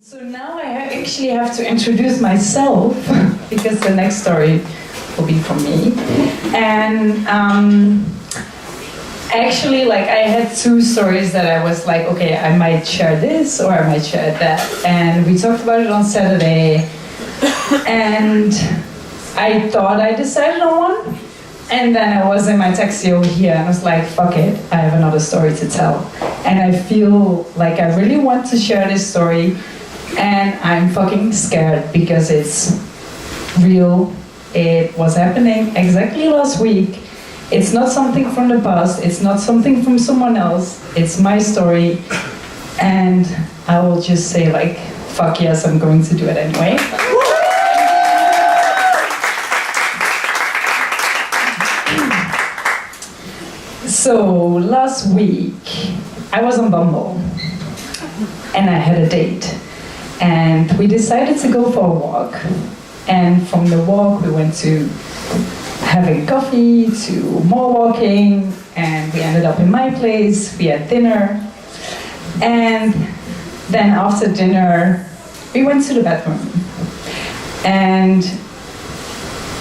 So now I actually have to introduce myself because the next story will be from me. And actually, like, I had two stories that I was like, okay, I might share this or I might share that. And we talked about it on Saturday. And I thought I decided on one. And then I was in my taxi over here and I was like, fuck it, I have another story to tell. And I feel like I really want to share this story. And I'm fucking scared because it's real. It was happening exactly last week. It's not something from the past. It's not something from someone else. It's my story. And I will just say, like, fuck yes, I'm going to do it anyway. So last week, I was on Bumble. And I had a date. And we decided to go for a walk. And from the walk, we went to having coffee, to more walking, and we ended up in my place. We had dinner. And then after dinner, we went to the bathroom. And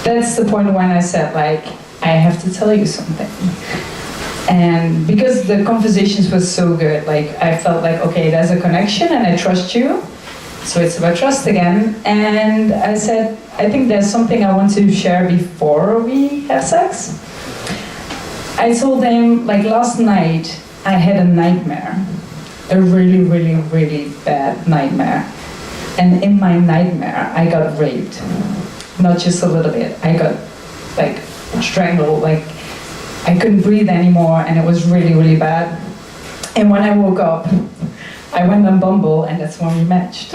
that's the point when I said, like, I have to tell you something. And because the conversations were so good, like, I felt like, okay, there's a connection and I trust you. So it's about trust again. And I said, I think there's something I want to share before we have sex. I told him, like, last night, I had a nightmare. A really, really, really bad nightmare. And in my nightmare, I got raped. Not just a little bit. I got, like, strangled. Like, I couldn't breathe anymore, and it was really, really bad. And when I woke up, I went on Bumble, and that's when we matched.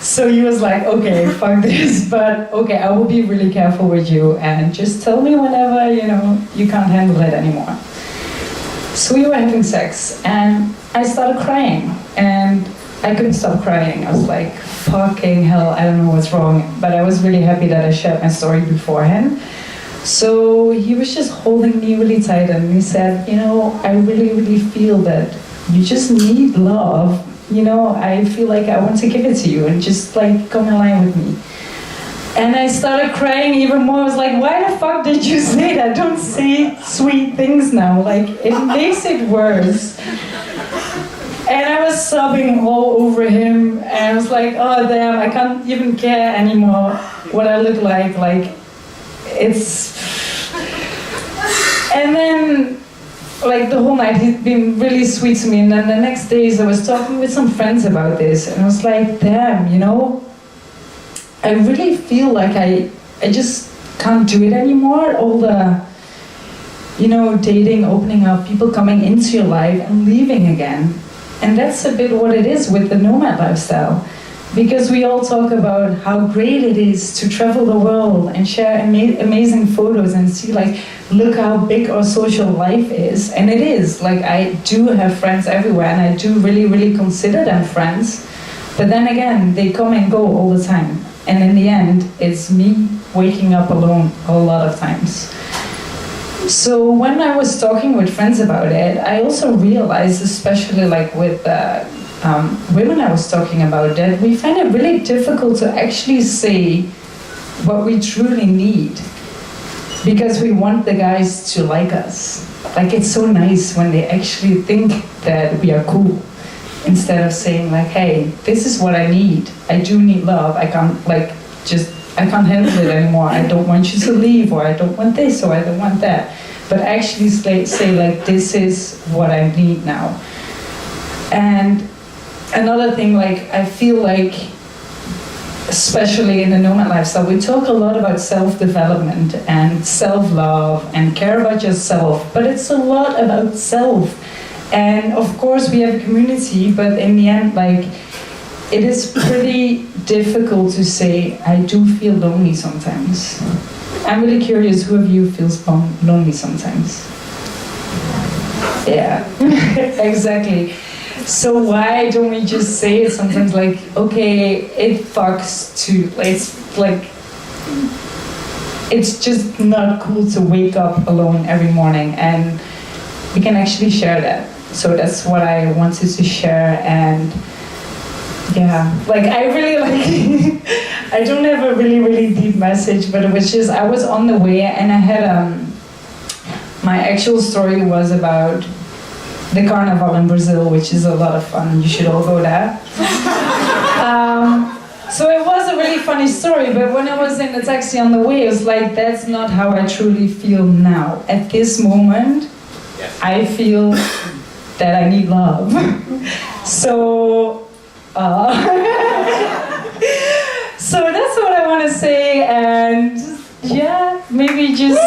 So he was like, okay, fuck this, but okay, I will be really careful with you, and just tell me whenever, you can't handle it anymore. So we were having sex, and I started crying, and I couldn't stop crying. I was like, fucking hell, I don't know what's wrong, but I was really happy that I shared my story beforehand. So he was just holding me really tight, and he said, I really, really feel that you just need love. I feel like I want to give it to you and just, like, come in line with me. And I started crying even more. I was like, why the fuck did you say that? Don't say sweet things now. Like, it makes it worse. And I was sobbing all over him. And I was like, oh, damn, I can't even care anymore what I look like. Like, it's... And then... like, the whole night he's been really sweet to me, and then the next days I was talking with some friends about this, and I was like, damn, I really feel like I just can't do it anymore. All the, dating, opening up, people coming into your life and leaving again. And that's a bit what it is with the nomad lifestyle. Because we all talk about how great it is to travel the world and share amazing photos and see, like, look how big our social life is. And it is. Like, I do have friends everywhere, and I do really, really consider them friends. But then again, they come and go all the time. And in the end, it's me waking up alone a lot of times. So when I was talking with friends about it, I also realized, especially like with women I was talking about, that we find it really difficult to actually say what we truly need, because we want the guys to like us. Like, it's so nice when they actually think that we are cool, instead of saying, like, hey, this is what I need. I do need love. I can't handle it anymore. I don't want you to leave, or I don't want this, or I don't want that. But actually say, like, this is what I need now. And another thing, like, I feel like, especially in the nomad lifestyle, we talk a lot about self-development and self-love and care about yourself, but it's a lot about self. And of course we have a community, but in the end, like, it is pretty difficult to say, I do feel lonely sometimes. I'm really curious, who of you feels lonely sometimes? Yeah, exactly. So why don't we just say it sometimes, like, okay, it fucks too. It's like, it's just not cool to wake up alone every morning, and we can actually share that. So that's what I wanted to share, and Yeah, like I really like, I don't have a really, really deep message, but it was just, I was on the way and I had, my actual story was about the carnival in Brazil, which is a lot of fun. You should all go there. So it was a really funny story, but when I was in the taxi on the way, it was like, that's not how I truly feel now. At this moment, I feel that I need love. So, so that's what I want to say, and yeah, maybe just